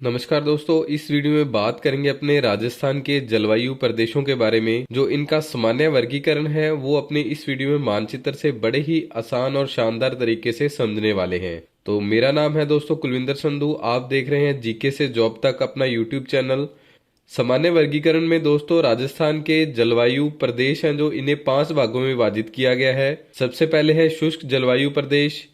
नमस्कार दोस्तों, इस वीडियो में बात करेंगे अपने राजस्थान के जलवायु प्रदेशों के बारे में। जो इनका सामान्य वर्गीकरण है वो अपने इस वीडियो में मानचित्र से बड़े ही आसान और शानदार तरीके से समझने वाले हैं। तो मेरा नाम है दोस्तों कुलविंदर संधू। आप देख रहे हैं जीके से जॉब तक अपना यूट्यूब चैनल। सामान्य वर्गीकरण में दोस्तों राजस्थान के जलवायु प्रदेश हैं जो इन्हें 5 भागों में विभाजित किया गया है। सबसे पहले है शुष्क जलवायु प्रदेश,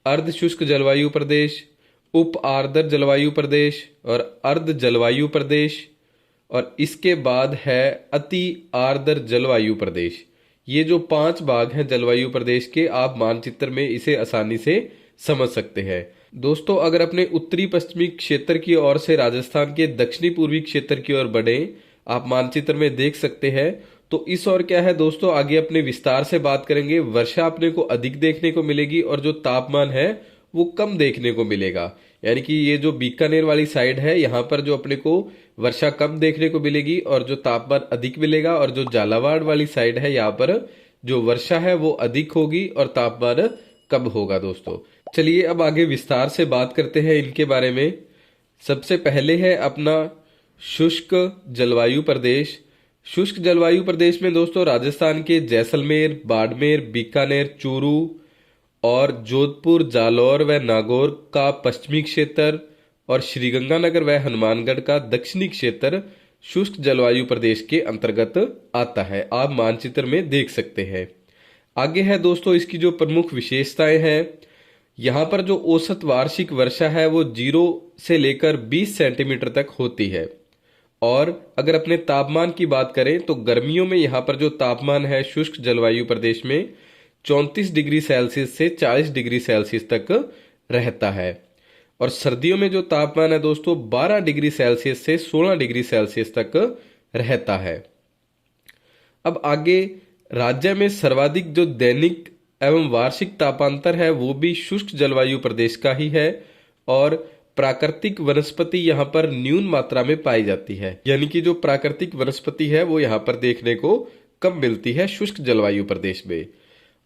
अर्ध शुष्क जलवायु प्रदेश, उप आर्द्र जलवायु प्रदेश और अर्ध जलवायु प्रदेश, और इसके बाद है अति आर्द्र जलवायु प्रदेश। ये जो 5 भाग हैं जलवायु प्रदेश के, आप मानचित्र में इसे आसानी से समझ सकते हैं। दोस्तों अगर अपने उत्तरी पश्चिमी क्षेत्र की ओर से राजस्थान के दक्षिणी पूर्वी क्षेत्र की ओर बढ़े, आप मानचित्र में देख सकते हैं। तो इस ओर क्या है दोस्तों, आगे अपने विस्तार से बात करेंगे। वर्षा अपने को अधिक देखने को मिलेगी और जो तापमान है वो कम देखने को मिलेगा। यानी कि ये जो बीकानेर वाली साइड है, यहाँ पर जो अपने को वर्षा कम देखने को मिलेगी और जो तापमान अधिक मिलेगा, और जो झालावाड़ वाली साइड है यहाँ पर जो वर्षा है वो अधिक होगी और तापमान कम होगा। दोस्तों चलिए अब आगे विस्तार से बात करते हैं इनके बारे में। सबसे पहले है अपना शुष्क जलवायु प्रदेश। शुष्क जलवायु प्रदेश में दोस्तों राजस्थान के जैसलमेर, बाड़मेर, बीकानेर, चूरू और जोधपुर, जालौर व नागौर का पश्चिमी क्षेत्र और श्रीगंगानगर व हनुमानगढ़ का दक्षिणी क्षेत्र शुष्क जलवायु प्रदेश के अंतर्गत आता है। आप मानचित्र में देख सकते हैं। आगे है दोस्तों इसकी जो प्रमुख विशेषताएं हैं। यहाँ पर जो औसत वार्षिक वर्षा है वो 0 से लेकर 20 सेंटीमीटर तक होती है। और अगर अपने तापमान की बात करें तो गर्मियों में यहाँ पर जो तापमान है शुष्क जलवायु प्रदेश में 34 डिग्री सेल्सियस से 40 डिग्री सेल्सियस तक रहता है। और सर्दियों में जो तापमान है दोस्तों 12 डिग्री सेल्सियस से 16 डिग्री सेल्सियस तक रहता है। अब आगे राज्य में सर्वाधिक जो दैनिक एवं वार्षिक तापांतर है वो भी शुष्क जलवायु प्रदेश का ही है। और प्राकृतिक वनस्पति यहाँ पर न्यून मात्रा में पाई जाती है। यानी कि जो प्राकृतिक वनस्पति है वो यहाँ पर देखने को कम मिलती है शुष्क जलवायु प्रदेश में।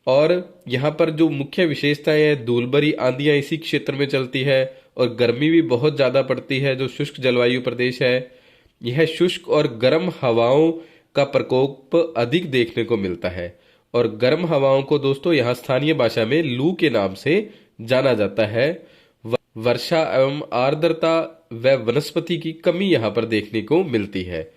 और यहाँ पर जो मुख्य विशेषताएं हैं, धूलभरी आंधियां इसी क्षेत्र में चलती है और गर्मी भी बहुत ज़्यादा पड़ती है। जो शुष्क जलवायु प्रदेश है यह शुष्क और गर्म हवाओं का प्रकोप अधिक देखने को मिलता है। और गर्म हवाओं को दोस्तों यहाँ स्थानीय भाषा में लू के नाम से जाना जाता है। वर्षा एवं आर्द्रता व वनस्पति की कमी यहाँ पर देखने को मिलती है।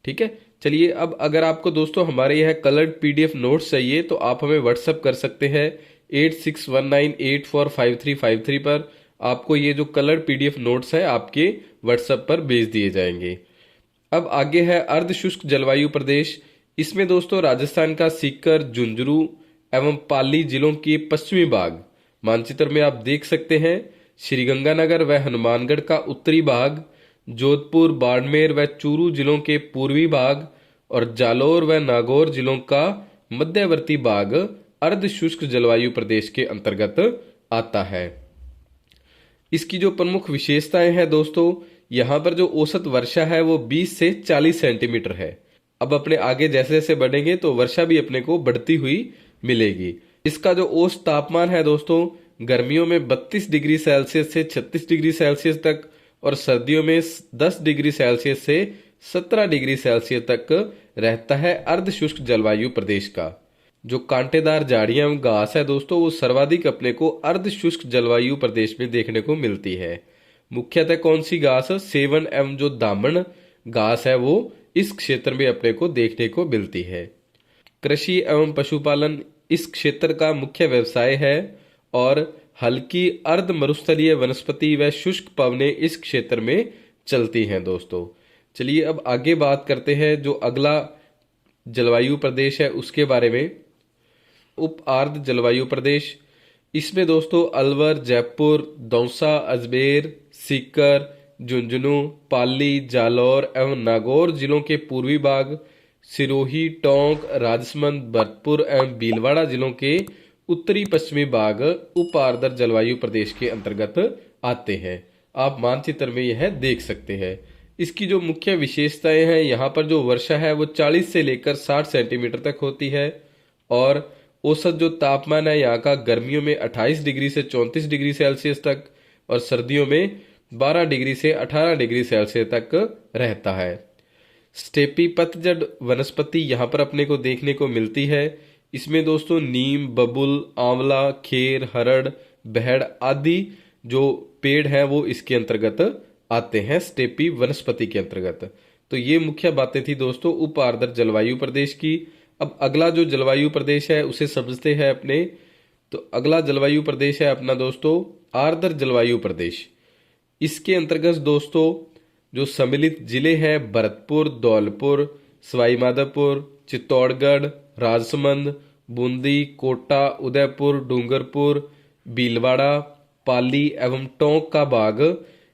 ठीक है, चलिए अब अगर आपको दोस्तों हमारे यह कलर्ड पीडीएफ नोट्स चाहिए तो आप हमें व्हाट्सअप कर सकते हैं 8619845353 पर। आपको ये जो कलर्ड पीडीएफ नोट्स है आपके व्हाट्सएप पर भेज दिए जाएंगे। अब आगे है अर्ध शुष्क जलवायु प्रदेश। इसमें दोस्तों राजस्थान का सीकर, झुंझुनू एवं पाली जिलों के पश्चिमी भाग मानचित्र में आप देख सकते हैं, श्रीगंगानगर व हनुमानगढ़ का उत्तरी भाग, जोधपुर, बाड़मेर व चूरू जिलों के पूर्वी भाग और जालौर व नागौर जिलों का मध्यवर्ती भाग अर्ध शुष्क जलवायु प्रदेश के अंतर्गत आता है। इसकी जो प्रमुख विशेषताएं हैं दोस्तों, यहाँ पर जो औसत वर्षा है वो 20 से 40 सेंटीमीटर है। अब अपने आगे जैसे जैसे बढ़ेंगे तो वर्षा भी अपने को बढ़ती हुई मिलेगी। इसका जो औसत तापमान है दोस्तों गर्मियों में 32 डिग्री सेल्सियस से 36 डिग्री सेल्सियस तक और सर्दियों में 10 डिग्री सेल्सियस से 17 डिग्री सेल्सियस तक रहता है अर्ध शुष्क जलवायु प्रदेश का। जो कांटेदार झाड़ियां एवं घास है दोस्तों वो सर्वाधिक अपने को अर्ध शुष्क जलवायु प्रदेश में देखने को मिलती है। मुख्यतः कौन सी घास? सेवन एवं जो दामन घास है वो इस क्षेत्र में अपने को देखने को मिलती है। कृषि एवं पशुपालन इस क्षेत्र का मुख्य व्यवसाय है और हल्की अर्ध मरुस्थलीय वनस्पति व शुष्क पवनें इस क्षेत्र में चलती हैं। दोस्तों चलिए अब आगे बात करते हैं जो अगला जलवायु प्रदेश है उसके बारे में। उप आर्द्र जलवायु प्रदेश। इसमें दोस्तों अलवर, जयपुर, दौसा, अजमेर, सीकर, झुंझुनू, पाली, जालौर एवं नागौर जिलों के पूर्वी भाग, सिरोही, टोंक, राजसमंद, भरतपुर एवं भीलवाड़ा जिलों के उत्तरी पश्चिमी भाग उप आर्द्र जलवायु प्रदेश के अंतर्गत आते हैं। आप मानचित्र में यह देख सकते हैं। इसकी जो मुख्य विशेषताएं हैं, यहाँ पर जो वर्षा है वो 40 से लेकर 60 सेंटीमीटर तक होती है और औसत जो तापमान है यहाँ का गर्मियों में 28 डिग्री से 34 डिग्री सेल्सियस तक और सर्दियों में 12 डिग्री से 18 डिग्री सेल्सियस तक रहता है। स्टेपी पतझड़ वनस्पति यहाँ पर अपने को देखने को मिलती है। इसमें दोस्तों नीम, बबुल, आंवला, खेर, हरड़, बहड़ आदि जो पेड़ हैं वो इसके अंतर्गत आते हैं, स्टेपी वनस्पति के अंतर्गत। तो ये मुख्य बातें थी दोस्तों उप आर्द्र जलवायु प्रदेश की। अब अगला जो जलवायु प्रदेश है उसे समझते हैं अपने। तो अगला जलवायु प्रदेश है अपना दोस्तों आर्द्र जलवायु प्रदेश। इसके अंतर्गत दोस्तों जो सम्मिलित जिले हैं भरतपुर, धौलपुर, सवाई माधोपुर, चित्तौड़गढ़, राजसमंद, बूंदी, कोटा, उदयपुर, डूंगरपुर, भीलवाड़ा, पाली एवं टोंक का भाग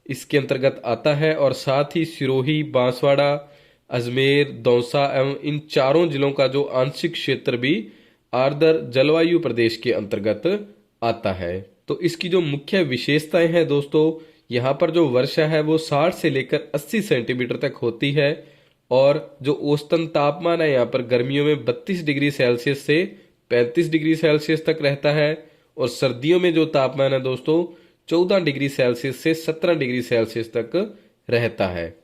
इसके अंतर्गत आता है। और साथ ही सिरोही, बांसवाड़ा, अजमेर, दौसा एवं इन चारों जिलों का जो आंशिक क्षेत्र भी आर्द्र जलवायु प्रदेश के अंतर्गत आता है। तो इसकी जो मुख्य विशेषताएं हैं दोस्तों, यहाँ पर जो वर्षा है वो 60 से लेकर 80 सेंटीमीटर तक होती है। और जो औसतन तापमान है यहाँ पर गर्मियों में 32 डिग्री सेल्सियस से 35 डिग्री सेल्सियस तक रहता है। और सर्दियों में जो तापमान है दोस्तों 14 डिग्री सेल्सियस से 17 डिग्री सेल्सियस तक रहता है।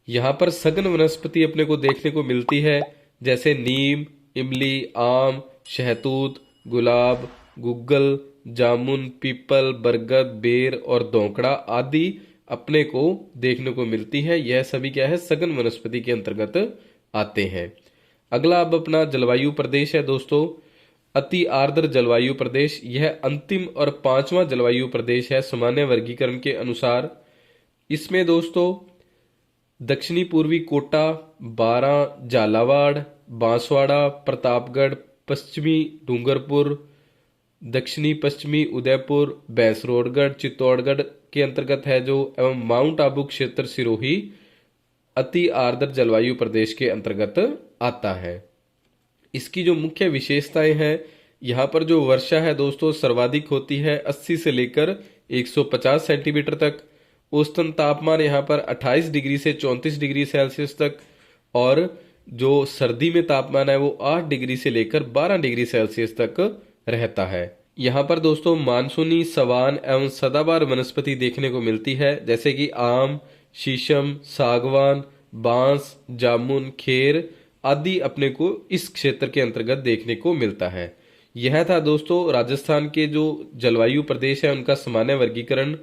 यहाँ पर सघन वनस्पति अपने को देखने को मिलती है, जैसे नीम, इमली, आम, शहतूत, गुलाब, गुग्गल, जामुन, पीपल, बरगद, बेर और दोंकड़ा आदि अपने को देखने को मिलती है। यह सभी क्या है, सघन वनस्पति के अंतर्गत आते हैं। अगला अब अपना जलवायु प्रदेश है दोस्तों अति आर्द्र जलवायु प्रदेश। यह अंतिम और 5वां जलवायु प्रदेश है सामान्य वर्गीकरण के अनुसार। इसमें दोस्तों दक्षिणी पूर्वी कोटा, बारां, झालावाड़, बांसवाड़ा, प्रतापगढ़, पश्चिमी डूंगरपुर, दक्षिणी पश्चिमी उदयपुर, भैंसरोडगढ़, चित्तौड़गढ़ के अंतर्गत है जो, एवं माउंट आबू क्षेत्र सिरोही अति आर्द्र जलवायु प्रदेश के अंतर्गत आता है। इसकी जो मुख्य विशेषताएं हैं, यहाँ पर जो वर्षा है दोस्तों सर्वाधिक होती है 80 से लेकर 150 सेंटीमीटर तक। औसतन तापमान यहाँ पर 28 डिग्री से 34 डिग्री सेल्सियस तक। और जो सर्दी में तापमान है वो 8 डिग्री से लेकर 12 डिग्री सेल्सियस तक रहता है। यहाँ पर दोस्तों मानसूनी, सवान एवं सदाबहार वनस्पति देखने को मिलती है, जैसे कि आम, शीशम, सागवान, बांस, जामुन, खेर आदि अपने को इस क्षेत्र के अंतर्गत देखने को मिलता है। यह था दोस्तों राजस्थान के जो जलवायु प्रदेश है उनका सामान्य वर्गीकरण।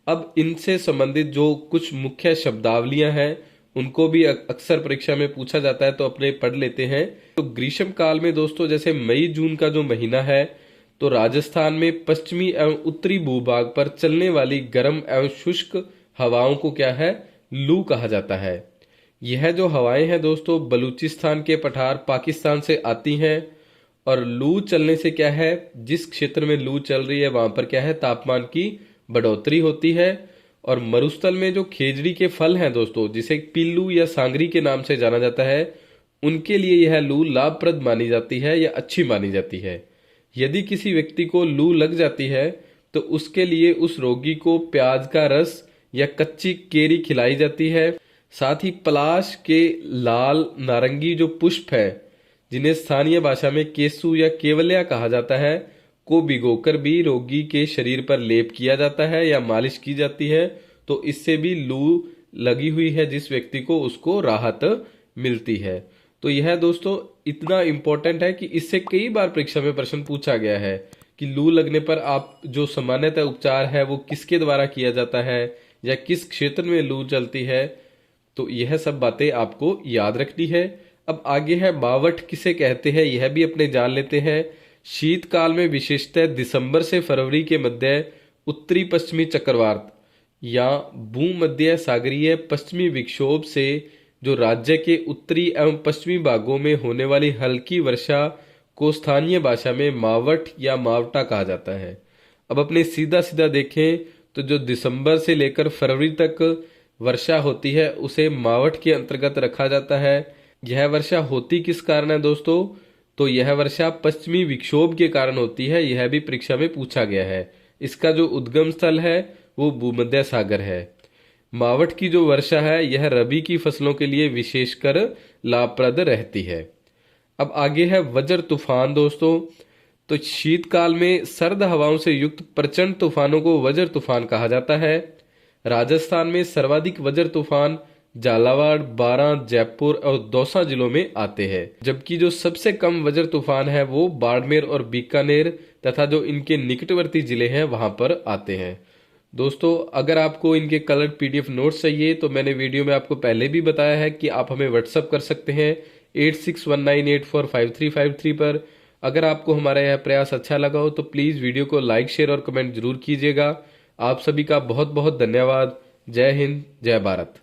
अब इनसे संबंधित जो कुछ मुख्य शब्दावलियां हैं उनको भी अक्सर परीक्षा में पूछा जाता है, तो अपने पढ़ लेते हैं। तो ग्रीष्म काल में दोस्तों जैसे मई जून का जो महीना है, तो राजस्थान में पश्चिमी एवं उत्तरी भूभाग पर चलने वाली गर्म एवं शुष्क हवाओं को क्या है, लू कहा जाता है। यह जो हवाएं हैं दोस्तों बलूचिस्तान के पठार पाकिस्तान से आती हैं। और लू चलने से क्या है, जिस क्षेत्र में लू चल रही है वहां पर क्या है, तापमान की बढ़ोतरी होती है। और मरुस्थल में जो खेजड़ी के फल हैं दोस्तों, जिसे पिल्लू या सांगरी के नाम से जाना जाता है, उनके लिए यह लू लाभप्रद मानी जाती है या अच्छी मानी जाती है। यदि किसी व्यक्ति को लू लग जाती है तो उसके लिए उस रोगी को प्याज का रस या कच्ची केरी खिलाई जाती है। साथ ही पलाश के लाल नारंगी जो पुष्प है, जिन्हें स्थानीय भाषा में केसू या केवलिया कहा जाता है, को भिगोकर भी रोगी के शरीर पर लेप किया जाता है या मालिश की जाती है। तो इससे भी लू लगी हुई है जिस व्यक्ति को, उसको राहत मिलती है। तो यह दोस्तों इतना इंपॉर्टेंट है कि इससे कई बार परीक्षा में प्रश्न पूछा गया है कि लू लगने पर आप जो सामान्यतः उपचार है वो किसके द्वारा किया जाता है या किस क्षेत्र में लू चलती है। तो यह सब बातें आपको याद रखनी है। अब आगे है मावठ किसे कहते हैं, यह भी अपने जान लेते हैं। शीतकाल में विशेषतः दिसंबर से फरवरी के मध्य उत्तरी पश्चिमी चक्रवात या भूमध्य सागरीय पश्चिमी विक्षोभ से जो राज्य के उत्तरी एवं पश्चिमी भागों में होने वाली हल्की वर्षा को स्थानीय भाषा में मावठ या मावटा कहा जाता है। अब अपने सीधा सीधा देखें तो जो दिसंबर से लेकर फरवरी तक वर्षा होती है उसे मावठ के अंतर्गत रखा जाता है। यह वर्षा होती किस कारण है दोस्तों, तो यह वर्षा पश्चिमी विक्षोभ के कारण होती है। यह भी परीक्षा में पूछा गया है। इसका जो उद्गम स्थल है वो भूमध्य सागर है। मावठ की जो वर्षा है यह रबी की फसलों के लिए विशेषकर लाभप्रद रहती है। अब आगे है वज्र तूफान दोस्तों। तो शीतकाल में सर्द हवाओं से युक्त प्रचंड तूफानों को वज्र तूफान कहा जाता है। राजस्थान में सर्वाधिक वज्र तूफान झालावाड़, बारां, जयपुर और दौसा जिलों में आते हैं, जबकि जो सबसे कम वज्र तूफान है वो बाड़मेर और बीकानेर तथा जो इनके निकटवर्ती जिले हैं वहां पर आते हैं। दोस्तों, अगर आपको इनके कलर्ड पीडीएफ नोट्स चाहिए तो मैंने वीडियो में आपको पहले भी बताया है कि आप हमें व्हाट्सअप कर सकते हैं 8619845353 पर। अगर आपको हमारा यह प्रयास अच्छा लगा हो तो प्लीज़ वीडियो को लाइक, शेयर और कमेंट जरूर कीजिएगा। आप सभी का बहुत बहुत धन्यवाद। जय हिंद, जय भारत।